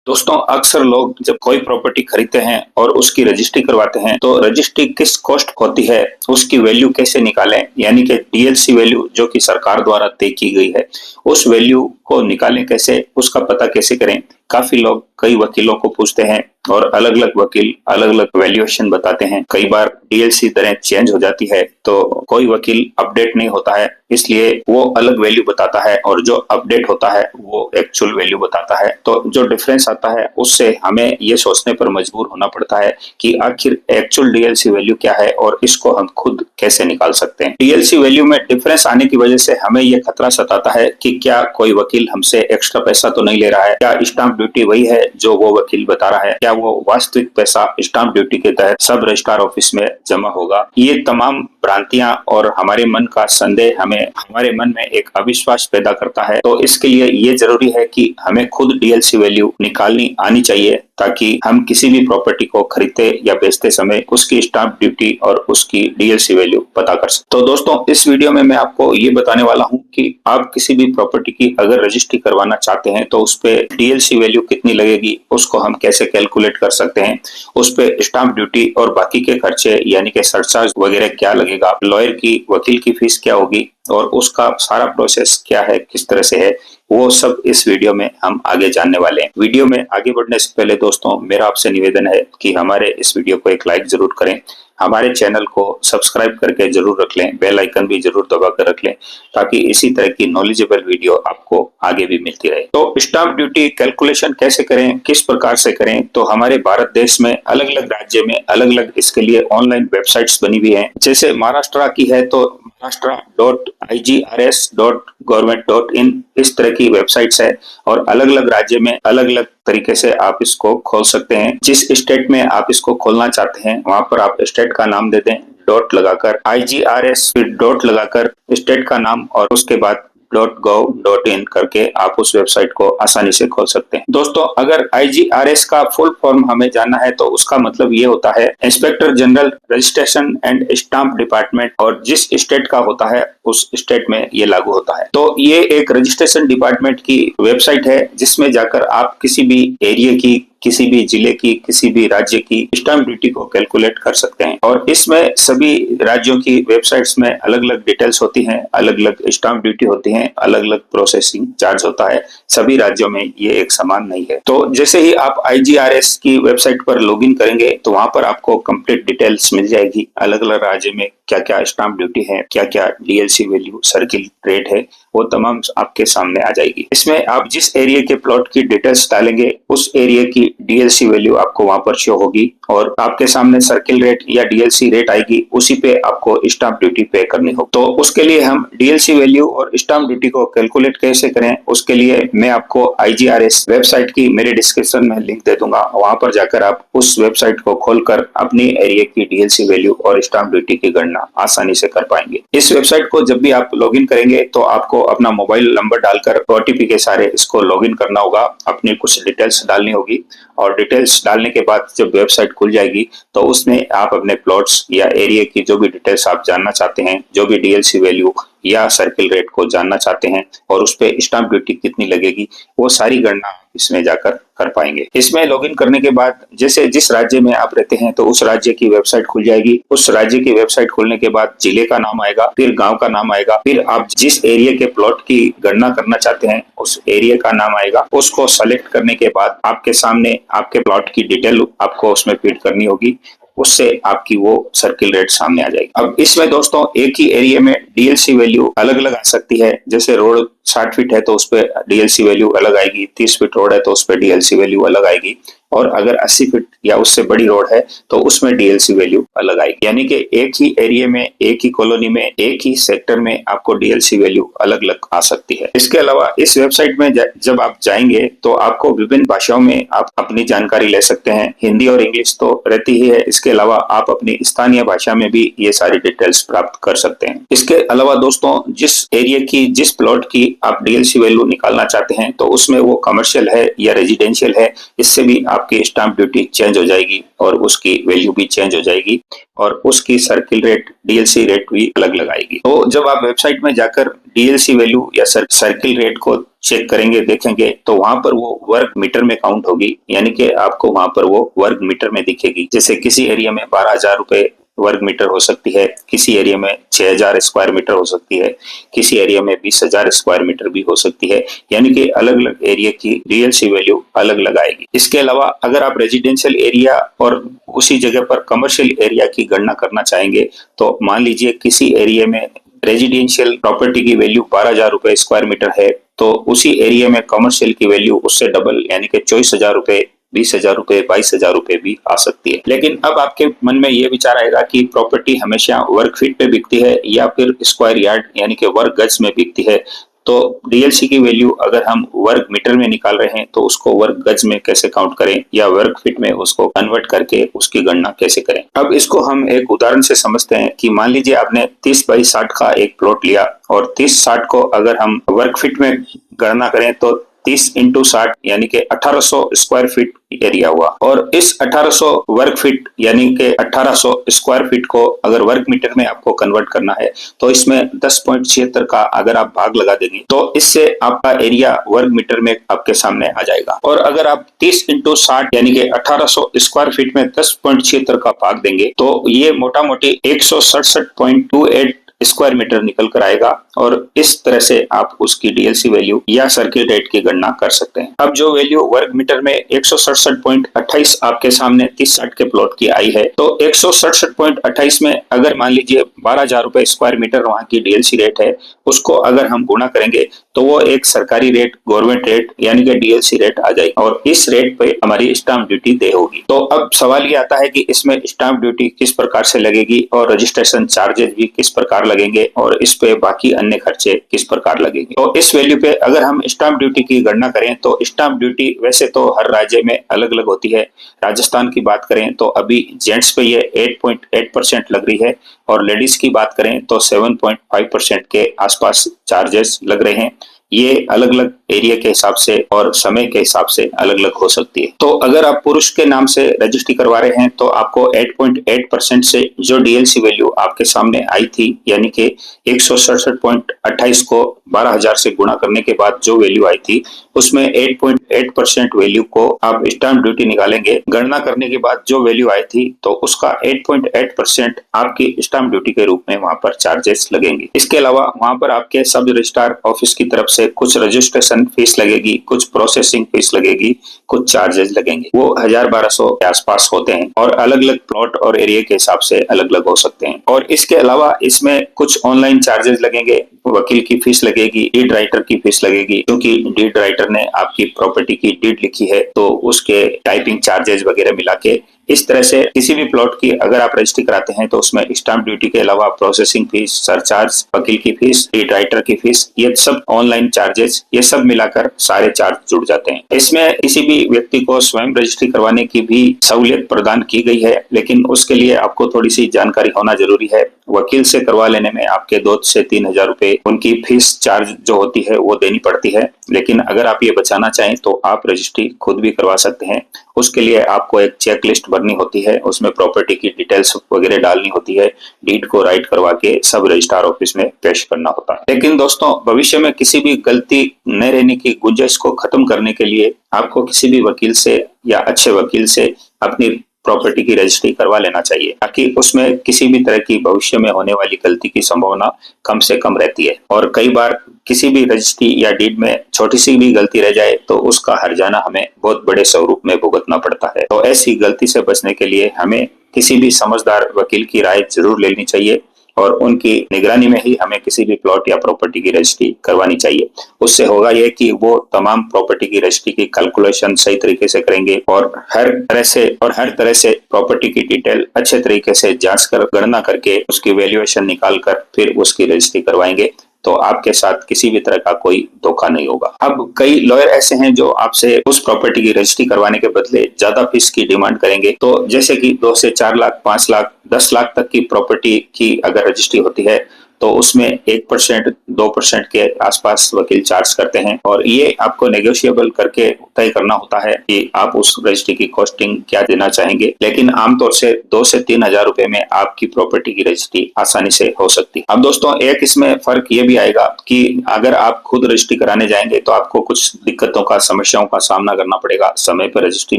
दोस्तों, अक्सर लोग जब कोई प्रॉपर्टी खरीदते हैं और उसकी रजिस्ट्री करवाते हैं तो रजिस्ट्री किस कॉस्ट होती है, उसकी वैल्यू कैसे निकालें, यानी कि डीएलसी वैल्यू जो कि सरकार द्वारा तय की गई है, उस वैल्यू को निकालें कैसे, उसका पता कैसे करें। काफी लोग कई वकीलों को पूछते हैं और अलग अलग वकील अलग अलग वैल्यूएशन बताते हैं। कई बार डीएलसी दरें चेंज हो जाती है तो कोई वकील अपडेट नहीं होता है, इसलिए वो अलग वैल्यू बताता है और जो अपडेट होता है वो एक्चुअल वैल्यू बताता है। तो जो डिफरेंस आता है उससे हमें ये सोचने पर मजबूर होना पड़ता है कि आखिर एक्चुअल डीएलसी वैल्यू क्या है और इसको हम खुद कैसे निकाल सकते हैं। डीएलसी वैल्यू में डिफरेंस आने की वजह से हमें ये खतरा सताता है कि क्या कोई वकील हमसे एक्स्ट्रा पैसा तो नहीं ले रहा है, क्या स्टाम्प ड्यूटी वही है जो वो वकील बता रहा है, क्या वो वास्तविक पैसा स्टाम्प ड्यूटी के तहत सब रजिस्ट्रार ऑफिस में जमा होगा। ये तमाम भ्रांतियां और हमारे मन का संदेह हमारे मन में एक अविश्वास पैदा करता है। तो इसके लिए ये जरूरी है कि हमें खुद डीएलसी वैल्यू निकालनी आनी चाहिए ताकि हम किसी भी प्रॉपर्टी को खरीदते या बेचते समय उसकी स्टाम्प ड्यूटी और उसकी डीएलसी वैल्यू पता कर सकते। तो दोस्तों, इस वीडियो में मैं आपको ये बताने वाला हूँ कि आप किसी भी प्रॉपर्टी की अगर रजिस्ट्री करवाना चाहते हैं तो उस पे डीएलसी वैल्यू कितनी लगेगी, उसको हम कैसे कैलकुलेट कर सकते हैं, उस पे स्टाम्प ड्यूटी और बाकी के खर्चे यानी कि सरचार्ज वगैरह क्या लगेगा, लॉयर की वकील की फीस क्या होगी और उसका सारा प्रोसेस क्या है, किस तरह से है, वो सब इस वीडियो में हम आगे जानने वाले हैं। वीडियो में आगे बढ़ने से पहले दोस्तों, मेरा आपसे निवेदन है कि हमारे इस वीडियो को एक लाइक जरूर करें, हमारे चैनल को सब्सक्राइब करके जरूर रख लें, बेल आइकन भी जरूर दबा कर रख लें ताकि इसी तरह की नॉलेजेबल वीडियो आपको आगे भी मिलती रहे। तो स्टाम्प ड्यूटी कैलकुलेशन कैसे करें, किस प्रकार से करें, तो हमारे भारत देश में अलग अलग राज्य में अलग अलग इसके लिए ऑनलाइन वेबसाइट्स बनी हुई है। जैसे महाराष्ट्र की है तो महाराष्ट्र.igrs.government.in इस तरह की वेबसाइट्स है और अलग अलग राज्य में अलग अलग तरीके से आप इसको खोल सकते हैं। जिस स्टेट में आप इसको खोलना चाहते हैं वहां पर आप स्टेट का नाम दे दें, डॉट लगाकर IGRS, फिर डॉट लगाकर स्टेट का नाम और उसके बाद .gov.in करके आप उस वेबसाइट को आसानी से खोल सकते हैं। दोस्तों, अगर IGRS का फुल फॉर्म हमें जानना है तो उसका मतलब ये होता है inspector general registration and stamp department, और जिस स्टेट का होता है उस स्टेट में ये लागू होता है। तो ये एक रजिस्ट्रेशन डिपार्टमेंट की वेबसाइट है जिसमें जाकर आप किसी भी एरिया की, किसी भी जिले की, किसी भी राज्य की स्टाम्प ड्यूटी को कैलकुलेट कर सकते हैं। और इसमें सभी राज्यों की वेबसाइट्स में अलग अलग डिटेल्स होती हैं, अलग अलग स्टाम्प ड्यूटी होती हैं, अलग अलग प्रोसेसिंग चार्ज होता है। सभी राज्यों में ये एक समान नहीं है। तो जैसे ही आप IGRS की वेबसाइट पर लॉगिन करेंगे तो वहां पर आपको कंप्लीट डिटेल्स मिल जाएगी। अलग अलग राज्य में क्या क्या स्टाम्प ड्यूटी है, क्या क्या डीएलसी वैल्यू, सर्किल रेट है, वो तमाम आपके सामने आ जाएगी। इसमें आप जिस एरिया के प्लॉट की डिटेल्स डालेंगे उस एरिया की डीएलसी वैल्यू आपको वहां पर शो होगी और आपके सामने सर्किल रेट या डीएलसी रेट आएगी, उसी पे आपको स्टाम्प ड्यूटी पे करनी हो। तो उसके लिए हम डीएलसी वैल्यू और स्टाम्प ड्यूटी को कैलकुलेट कैसे करें, उसके लिए मैं आपको IGRS वेबसाइट की मेरे डिस्क्रिप्शन में लिंक दे दूंगा। वहां पर जाकर आप उस वेबसाइट को खोलकर अपनी एरिया की डीएलसी वैल्यू और स्टाम्प ड्यूटी की गणना आसानी से कर पाएंगे। इस वेबसाइट को जब भी आप लॉगिन करेंगे तो आपको अपना मोबाइल नंबर डालकर OTP के सारे इसको लॉगिन करना होगा, अपनी कुछ डिटेल्स डालनी होगी और डिटेल्स डालने के बाद जब वेबसाइट खुल जाएगी तो उसमें आप अपने प्लॉट्स या एरिया की जो भी डिटेल्स आप जानना चाहते हैं, जो भी डीएलसी वैल्यू या सर्किल रेट को जानना चाहते हैं और उस पे स्टाम्प ड्यूटी कितनी लगेगी, वो सारी गणना इसमें जाकर कर पाएंगे। इसमें लॉगिन करने के बाद जैसे जिस राज्य में आप रहते हैं तो उस राज्य की वेबसाइट खुल जाएगी। उस राज्य की वेबसाइट खुलने के बाद जिले का नाम आएगा, फिर गांव का नाम आएगा, फिर आप जिस एरिया के प्लॉट की गणना करना चाहते हैं उस एरिया का नाम आएगा। उसको सेलेक्ट करने के बाद आपके सामने आपके प्लॉट की डिटेल आपको उसमें फीड करनी होगी, उससे आपकी वो सर्किल रेट सामने आ जाएगी। अब इसमें दोस्तों एक ही एरिया में डीएलसी वैल्यू अलग अलग आ सकती है। जैसे रोड 60 फीट है तो उस पर डीएलसी वैल्यू अलग आएगी, 30 फीट रोड है तो उस पर डीएलसी वैल्यू अलग आएगी, और अगर 80 फीट या उससे बड़ी रोड है तो उसमें डीएलसी वैल्यू अलग आएगी। यानी कि एक ही एरिया में, एक ही कॉलोनी में, एक ही सेक्टर में आपको डीएलसी वैल्यू अलग अलग आ सकती है। इसके अलावा इस वेबसाइट में जब आप जाएंगे तो आपको विभिन्न भाषाओं में आप अपनी जानकारी ले सकते हैं। हिंदी और इंग्लिश तो रहती ही है, इसके अलावा आप अपनी स्थानीय भाषा में भी ये सारी डिटेल्स प्राप्त कर सकते हैं। इसके अलावा दोस्तों, जिस एरिया की, जिस प्लॉट की आप डीएलसी वैल्यू निकालना चाहते हैं तो उसमें वो कमर्शियल है या रेजिडेंशियल है, इससे भी आपकी स्टाम्प ड्यूटी चेंज हो जाएगी और उसकी वैल्यू भी चेंज हो जाएगी और उसकी सर्किल रेट, डीएलसी रेट भी अलग लगाएगी। तो जब आप वेबसाइट में जाकर डीएलसी वैल्यू या सर्किल रेट को चेक करेंगे, देखेंगे तो वहां पर वो वर्ग मीटर में काउंट होगी, यानी कि आपको वहां पर वो वर्ग मीटर में दिखेगी। जैसे किसी एरिया में 12,000 रुपए वर्ग मीटर हो सकती है, किसी एरिया में 6,000 स्क्वायर मीटर हो सकती है, किसी एरिया में 20,000 स्क्वायर मीटर भी हो सकती है, यानी कि अलग अलग एरिया की रियल सी वैल्यू अलग अलग आएगी। इसके अलावा अगर आप रेजिडेंशियल एरिया और उसी जगह पर कमर्शियल एरिया की गणना करना चाहेंगे तो मान लीजिए किसी एरिया में रेजिडेंशियल प्रॉपर्टी की वैल्यू 12,000 रुपए स्क्वायर मीटर है, तो उसी एरिया में कमर्शियल की वैल्यू उससे डबल यानी कि 24,000 रुपए, 20,000 रुपए, 22,000 रुपए भी आ सकती है। लेकिन अब आपके मन में ये विचार आएगा कि प्रॉपर्टी हमेशा वर्ग फीट पे बिकती है या फिर स्क्वायर यार्ड यानी कि वर्ग गज में बिकती है। तो डीएलसी की वैल्यू अगर हम वर्ग मीटर में निकाल रहे हैं तो उसको वर्ग गज में कैसे काउंट करें या वर्ग फीट में उसको कन्वर्ट करके उसकी गणना कैसे करें। अब इसको हम एक उदाहरण से समझते हैं कि मान लीजिए आपने 30 बाई 60 का एक प्लॉट लिया और 30-60 को अगर हम वर्ग फीट में गणना करें तो 30 इंटू 60 यानी कि 1800 स्क्वायर फीट एरिया हुआ। और इस 1800 वर्ग फीट यानी कि 1800 स्क्वायर फीट को अगर वर्ग मीटर में आपको कन्वर्ट करना है तो इसमें 10.76 का अगर आप भाग लगा देंगे तो इससे आपका एरिया वर्ग मीटर में आपके सामने आ जाएगा। और अगर आप 30 इंटू 60 यानी कि 1800 स्क्वायर फीट में 10.76 का भाग देंगे तो ये मोटा मोटी 167.28 स्क्वायर मीटर निकल कर आएगा। और इस तरह से आप उसकी डीएलसी वैल्यू या सर्किल रेट की गणना कर सकते हैं। अब जो वैल्यू वर्ग मीटर में 167.28 आपके सामने 30-60 के प्लॉट की आई है, तो 167.28 में अगर मान लीजिए 12,000 रुपए स्क्वायर मीटर वहां की डीएलसी रेट है, उसको अगर हम गुणा करेंगे तो वो एक सरकारी रेट, गवर्नमेंट रेट यानी कि डीएलसी रेट आ जाएगी और इस रेट पे हमारी स्टाम्प ड्यूटी दे होगी। तो अब सवाल ये आता है कि इसमें स्टाम्प ड्यूटी किस प्रकार से लगेगी और रजिस्ट्रेशन चार्जेस भी किस प्रकार लगेंगे और इस पे बाकी अन्य खर्चे किस प्रकार लगेंगे। तो इस वैल्यू पे अगर हम स्टाम्प ड्यूटी की गणना करें तो स्टाम्प ड्यूटी वैसे तो हर राज्य में अलग अलग होती है। राजस्थान की बात करें तो अभी जेंट्स पे ये 8.8% लग रही है और लेडीज की बात करें तो 7.5% के आसपास चार्जेस लग रहे हैं। ये अलग अलग एरिया के हिसाब से और समय के हिसाब से अलग अलग हो सकती है। तो अगर आप पुरुष के नाम से रजिस्ट्री करवा रहे हैं तो आपको 8.8% से जो डीएलसी वैल्यू आपके सामने आई थी यानी कि 167.28 को 12,000 से गुणा करने के बाद जो वैल्यू आई थी उसमें 8.8% वैल्यू को आप स्टाम्प ड्यूटी निकालेंगे। गणना करने के बाद जो वैल्यू आई थी तो उसका 8.8% आपकी स्टाम्प ड्यूटी के रूप में वहां पर चार्जेस लगेंगे। इसके अलावा वहां पर आपके सब रजिस्ट्रार ऑफिस की तरफ से कुछ रजिस्ट्रेशन फीस लगेगी, कुछ प्रोसेसिंग फीस लगेगी, कुछ चार्जेस लगेंगे। वो 1,000-1,200 के आसपास होते हैं और अलग अलग प्लॉट और एरिया के हिसाब से अलग अलग हो सकते हैं। और इसके अलावा इसमें कुछ ऑनलाइन चार्जेस लगेंगे, वकील की फीस लगेगी, डीड राइटर की फीस लगेगी क्योंकि डीड राइटर ने आपकी प्रॉपर्टी की डीड लिखी है तो उसके टाइपिंग चार्जेस वगैरह मिला के इस तरह से किसी भी प्लॉट की अगर आप रजिस्ट्री कराते हैं तो उसमें स्टाम्प ड्यूटी के अलावा प्रोसेसिंग फीस, सरचार्ज, वकील की फीस, डीड राइटर की फीस, ये सब ऑनलाइन चार्जेस, ये सब मिलाकर सारे चार्ज जुड़ जाते हैं। इसमें किसी भी व्यक्ति को स्वयं रजिस्ट्री करवाने की भी सहूलियत प्रदान की गई है, लेकिन उसके लिए आपको थोड़ी सी जानकारी होना जरूरी है। वकील से करवा लेने में आपके 2 से 3,000 रुपए उनकी फीस चार्ज जो होती है वो देनी पड़ती है। लेकिन अगर आप ये बचाना चाहें तो आप रजिस्ट्री खुद भी करवा सकते हैं। उसके लिए आपको एक चेक लिस्ट भरनी होती है, उसमें प्रॉपर्टी की डिटेल्स वगैरह डालनी होती है, डीड को राइट करवा के सब रजिस्ट्रार ऑफिस में पेश करना होता है। लेकिन दोस्तों भविष्य में किसी भी गलती न रहने की गुंजाइश को खत्म करने के लिए आपको किसी भी वकील से या अच्छे वकील से अपनी प्रॉपर्टी की रजिस्ट्री करवा लेना चाहिए ताकि उसमें किसी भी तरह की भविष्य में होने वाली गलती की संभावना कम से कम रहती है। और कई बार किसी भी रजिस्ट्री या डीड में छोटी सी भी गलती रह जाए तो उसका हर्जाना हमें बहुत बड़े स्वरूप में भुगतना पड़ता है। तो ऐसी गलती से बचने के लिए हमें किसी भी समझदार वकील की राय जरूर लेनी चाहिए और उनकी निगरानी में ही हमें किसी भी प्लॉट या प्रॉपर्टी की रजिस्ट्री करवानी चाहिए। उससे होगा ये कि वो तमाम प्रॉपर्टी की रजिस्ट्री की कैलकुलेशन सही तरीके से करेंगे और हर तरह से प्रॉपर्टी की डिटेल अच्छे तरीके से जांच कर गणना करके उसकी वैल्यूएशन निकाल कर फिर उसकी रजिस्ट्री करवाएंगे। तो आपके साथ किसी भी तरह का कोई धोखा नहीं होगा। अब कई लॉयर ऐसे हैं जो आपसे उस प्रॉपर्टी की रजिस्ट्री करवाने के बदले ज्यादा फीस की डिमांड करेंगे। तो जैसे कि 2 से 4 लाख, 5 लाख, 10 लाख तक की प्रॉपर्टी की अगर रजिस्ट्री होती है तो उसमें 1% 2% के आसपास वकील चार्ज करते हैं और ये आपको नेगोशिएबल करके तय करना होता है कि आप उस रजिस्ट्री की कॉस्टिंग क्या देना चाहेंगे। लेकिन आमतौर से 2 से 3 हजार रुपए में आपकी प्रॉपर्टी की रजिस्ट्री आसानी से हो सकती है। अब दोस्तों एक इसमें फर्क ये भी आएगा कि अगर आप खुद रजिस्ट्री कराने जाएंगे तो आपको कुछ दिक्कतों का, समस्याओं का सामना करना पड़ेगा। समय पर रजिस्ट्री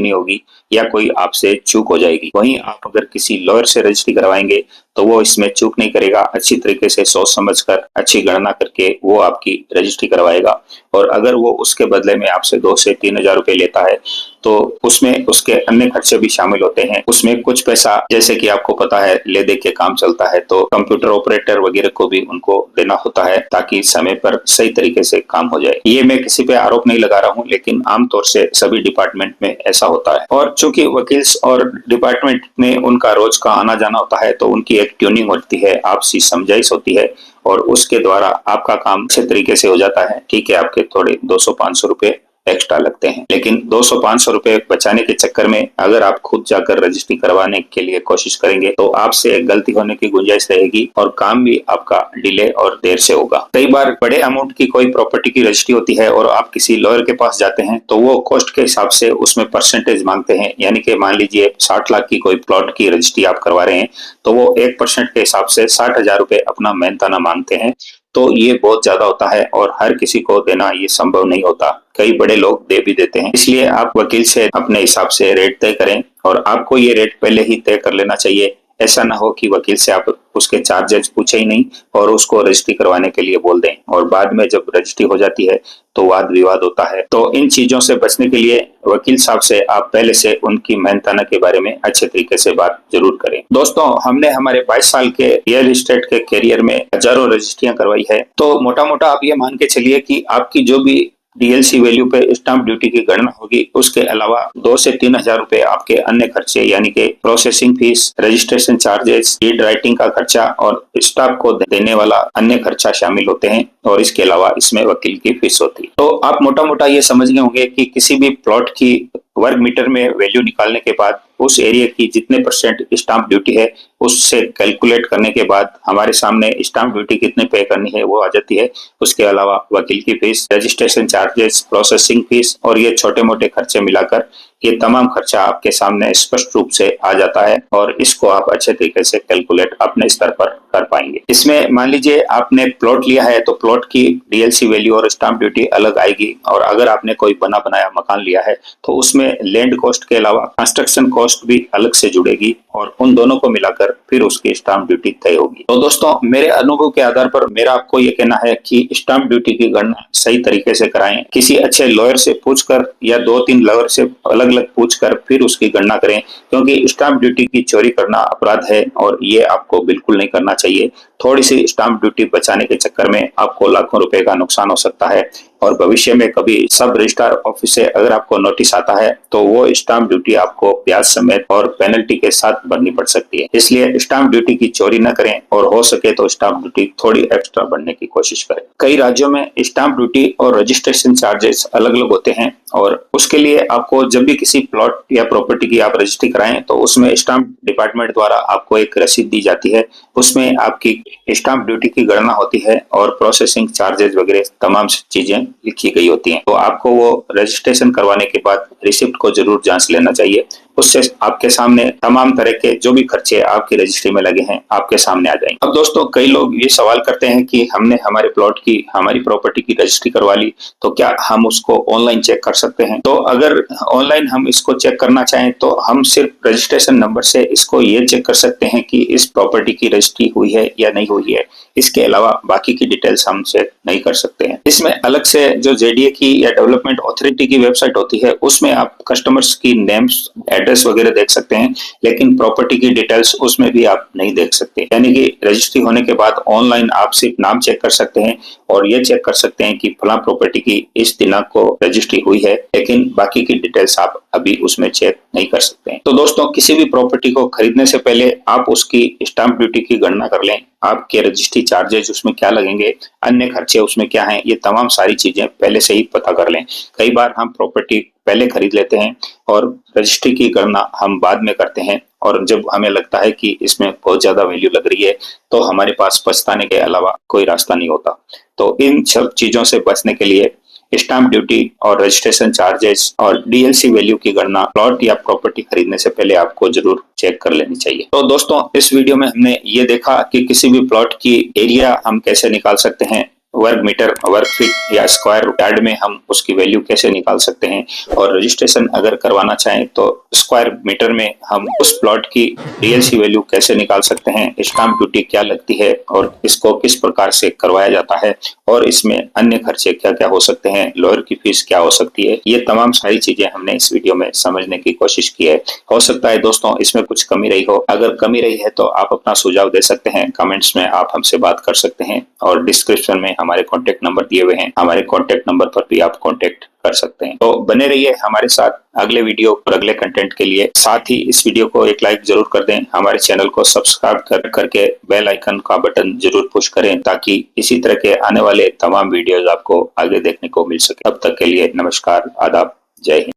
नहीं होगी या कोई आपसे चूक हो जाएगी। वहीं आप अगर किसी लॉयर से रजिस्ट्री करवाएंगे तो वो इसमें चूक नहीं करेगा, अच्छी तरीके से सोच समझकर अच्छी गणना करके वो आपकी रजिस्ट्री करवाएगा। और अगर वो उसके बदले में आपसे 2 से 3 हजार रुपए लेता है तो उसमें उसके अन्य खर्चे भी शामिल होते हैं। उसमें कुछ पैसा, जैसे कि आपको पता है ले दे के काम चलता है, तो कंप्यूटर ऑपरेटर वगैरह को भी उनको देना होता है ताकि समय पर सही तरीके से काम हो जाए। ये मैं किसी पे आरोप नहीं लगा रहा हूँ, लेकिन आमतौर से सभी डिपार्टमेंट में ऐसा होता है। और चूंकि वकील और डिपार्टमेंट में उनका रोज का आना जाना होता है तो उनकी एक ट्यूनिंग होती है, आपसी समझाइश होती है और उसके द्वारा आपका काम अच्छे तरीके से हो जाता है। ठीक है, आपके थोड़े 200-500 रुपए एक्स्ट्रा लगते हैं, लेकिन 200-500 रुपए बचाने के चक्कर में अगर आप खुद जाकर रजिस्ट्री करवाने के लिए कोशिश करेंगे तो आपसे एक गलती होने की गुंजाइश रहेगी और काम भी आपका डिले और देर से होगा। कई बार बड़े अमाउंट की कोई प्रॉपर्टी की रजिस्ट्री होती है और आप किसी लॉयर के पास जाते हैं तो वो कॉस्ट के हिसाब से उसमें परसेंटेज मांगते हैं। यानी कि मान लीजिए 60 लाख की कोई प्लॉट की रजिस्ट्री आप करवा रहे हैं तो वो 1% के हिसाब से 60,000 रुपए अपना मेहनताना मांगते हैं। तो ये बहुत ज्यादा होता है और हर किसी को देना ये संभव नहीं होता। कई बड़े लोग दे भी देते हैं। इसलिए आप वकील से अपने हिसाब से रेट तय करें और आपको ये रेट पहले ही तय कर लेना चाहिए। ऐसा ना हो कि वकील से आप उसके चार्जेस पूछे ही नहीं और उसको रजिस्ट्री करवाने के लिए बोल दें और बाद में जब रजिस्ट्री हो जाती है तो वाद विवाद होता है। तो इन चीजों से बचने के लिए वकील साहब से आप पहले से उनकी मेहनताना के बारे में अच्छे तरीके से बात जरूर करें। दोस्तों, हमने हमारे 22 साल के रियल एस्टेट के करियर में हजारों रजिस्ट्रियां करवाई है। तो मोटा मोटा आप ये मान के चलिए कि आपकी जो भी डीएलसी वैल्यू पे स्टाम्प ड्यूटी की गणना होगी, उसके अलावा 2 से 3 हजार रुपए आपके अन्य खर्चे यानी कि processing fees, registration charges, deed writing का खर्चा और स्टाफ को देने वाला अन्य खर्चा शामिल होते हैं और इसके अलावा इसमें वकील की फीस होती है। तो आप मोटा मोटा ये समझ गए होंगे कि किसी भी प्लॉट की वर्ग मीटर में वैल्यू निकालने के बाद उस एरिया की जितने परसेंट स्टाम्प ड्यूटी है उससे कैलकुलेट करने के बाद हमारे सामने स्टाम्प ड्यूटी कितने पे करनी है वो आ जाती है। उसके अलावा वकील की fees, registration charges, processing fees और ये छोटे मोटे खर्चे मिलाकर ये तमाम खर्चा आपके सामने स्पष्ट रूप से आ जाता है और इसको आप अच्छे तरीके से कैलकुलेट अपने स्तर पर कर पाएंगे। इसमें मान लीजिए आपने प्लॉट लिया है तो प्लॉट की डीएलसी वैल्यू और स्टाम्प ड्यूटी अलग आएगी और अगर आपने कोई बना बनाया मकान लिया है तो उसमें लैंड कॉस्ट के अलावा कंस्ट्रक्शन कॉस्ट भी अलग से जुड़ेगी और उन दोनों को मिलाकर फिर उसकी स्टाम्प ड्यूटी तय होगी। तो दोस्तों, मेरे अनुभव के आधार पर मेरा आपको ये कहना है कि स्टाम्प ड्यूटी की गणना सही तरीके से कराएं। किसी अच्छे लॉयर से पूछकर या 2-3 लॉयर से अलग अलग पूछकर फिर उसकी गणना करें, क्योंकि स्टाम्प ड्यूटी की चोरी करना अपराध है और ये आपको बिल्कुल नहीं करना चाहिए। थोड़ी सी स्टाम्प ड्यूटी बचाने के चक्कर में आपको लाखों रुपए का नुकसान हो सकता है और भविष्य में कभी सब रजिस्ट्रार ऑफिस से अगर आपको नोटिस आता है तो वो स्टाम्प ड्यूटी आपको ब्याज समेत और पेनल्टी के साथ भरनी पड़ सकती है। इसलिए स्टाम्प ड्यूटी की चोरी न करें और हो सके तो स्टाम्प ड्यूटी थोड़ी एक्स्ट्रा भरने की कोशिश करें। कई राज्यों में स्टाम्प ड्यूटी और रजिस्ट्रेशन चार्जेस अलग अलग होते हैं और उसके लिए आपको जब भी किसी प्लॉट या प्रॉपर्टी की आप रजिस्ट्री कराएं तो उसमें स्टाम्प डिपार्टमेंट द्वारा आपको एक रसीद दी जाती है। उसमें आपकी स्टाम्प ड्यूटी की गणना होती है और प्रोसेसिंग चार्जेस वगैरह तमाम चीजें लिखी गई होती हैं। तो आपको वो रजिस्ट्रेशन करवाने के बाद रिसिप्ट को जरूर जांच लेना चाहिए। उससे आपके सामने तमाम तरह के जो भी खर्चे आपकी रजिस्ट्री में लगे हैं आपके सामने आ जाएंगे। अब दोस्तों, कई लोग ये सवाल करते हैं कि हमने हमारे प्लॉट की, हमारी प्रॉपर्टी की रजिस्ट्री करवा ली तो क्या हम उसको ऑनलाइन चेक कर सकते हैं? तो अगर ऑनलाइन हम इसको चेक करना चाहें तो हम सिर्फ रजिस्ट्रेशन नंबर से इसको ये चेक कर सकते हैं कि इस प्रॉपर्टी की रजिस्ट्री हुई है या नहीं हुई है। इसके अलावा बाकी की डिटेल्स हम चेक नहीं कर सकते हैं। इसमें अलग से जो जेडीए की या डेवलपमेंट अथॉरिटी की वेबसाइट होती है उसमें आप कस्टमर्स की नेम्स, एड्रेस वगैरह देख सकते हैं, लेकिन प्रॉपर्टी की डिटेल्स उसमें भी आप नहीं देख सकते। यानी कि रजिस्ट्री होने के बाद ऑनलाइन आप सिर्फ नाम चेक कर सकते हैं और ये चेक कर सकते हैं कि फला प्रॉपर्टी की इस दिनांक को रजिस्ट्री हुई है, लेकिन बाकी की डिटेल्स आप अभी उसमें चेक नहीं कर सकते हैं। तो दोस्तों, किसी भी प्रॉपर्टी को खरीदने से पहले आप उसकी स्टाम्प ड्यूटी की गणना कर लें। आपके रजिस्ट्री चार्जेज उसमें क्या लगेंगे, अन्य खर्चे उसमें क्या हैं, ये तमाम सारी चीजें पहले से ही पता कर लें। कई बार हम प्रॉपर्टी पहले खरीद लेते हैं और रजिस्ट्री की गणना हम बाद में करते हैं, और जब हमें लगता है कि इसमें बहुत ज्यादा वैल्यू लग रही है तो हमारे पास पछताने के अलावा कोई रास्ता नहीं होता। तो इन सब चीजों से बचने के लिए स्टाम्प ड्यूटी और रजिस्ट्रेशन चार्जेस और डीएलसी वैल्यू की गणना प्लॉट या प्रॉपर्टी खरीदने से पहले आपको जरूर चेक कर लेनी चाहिए। तो दोस्तों, इस वीडियो में हमने ये देखा कि किसी भी प्लॉट की एरिया हम कैसे निकाल सकते हैं, वर्ग मीटर, वर्ग फीट या स्क्वायर यार्ड में हम उसकी वैल्यू कैसे निकाल सकते हैं, और रजिस्ट्रेशन अगर करवाना चाहें तो स्क्वायर मीटर में हम उस प्लॉट की डीएलसी वैल्यू कैसे निकाल सकते हैं, स्टाम्प ड्यूटी क्या लगती है और इसको किस प्रकार से करवाया जाता है, और इसमें अन्य खर्चे क्या क्या हो सकते हैं, लॉयर की फीस क्या हो सकती है, ये तमाम सारी चीजें हमने इस वीडियो में समझने की कोशिश की है। हो सकता है दोस्तों इसमें कुछ कमी रही हो, अगर कमी रही है तो आप अपना सुझाव दे सकते हैं, कमेंट्स में आप हमसे बात कर सकते हैं, और डिस्क्रिप्शन में हमारे कॉन्टेक्ट नंबर दिए हुए हैं, हमारे कॉन्टेक्ट नंबर पर भी आप कॉन्टेक्ट कर सकते हैं। तो बने रहिए हमारे साथ अगले वीडियो और अगले कंटेंट के लिए। साथ ही इस वीडियो को एक लाइक जरूर कर दें, हमारे चैनल को सब्सक्राइब करके बेल आइकन का बटन जरूर पुश करें, ताकि इसी तरह के आने वाले तमाम वीडियोस आपको आगे देखने को मिल सके। तब तक के लिए नमस्कार, आदाब, जय हिंद।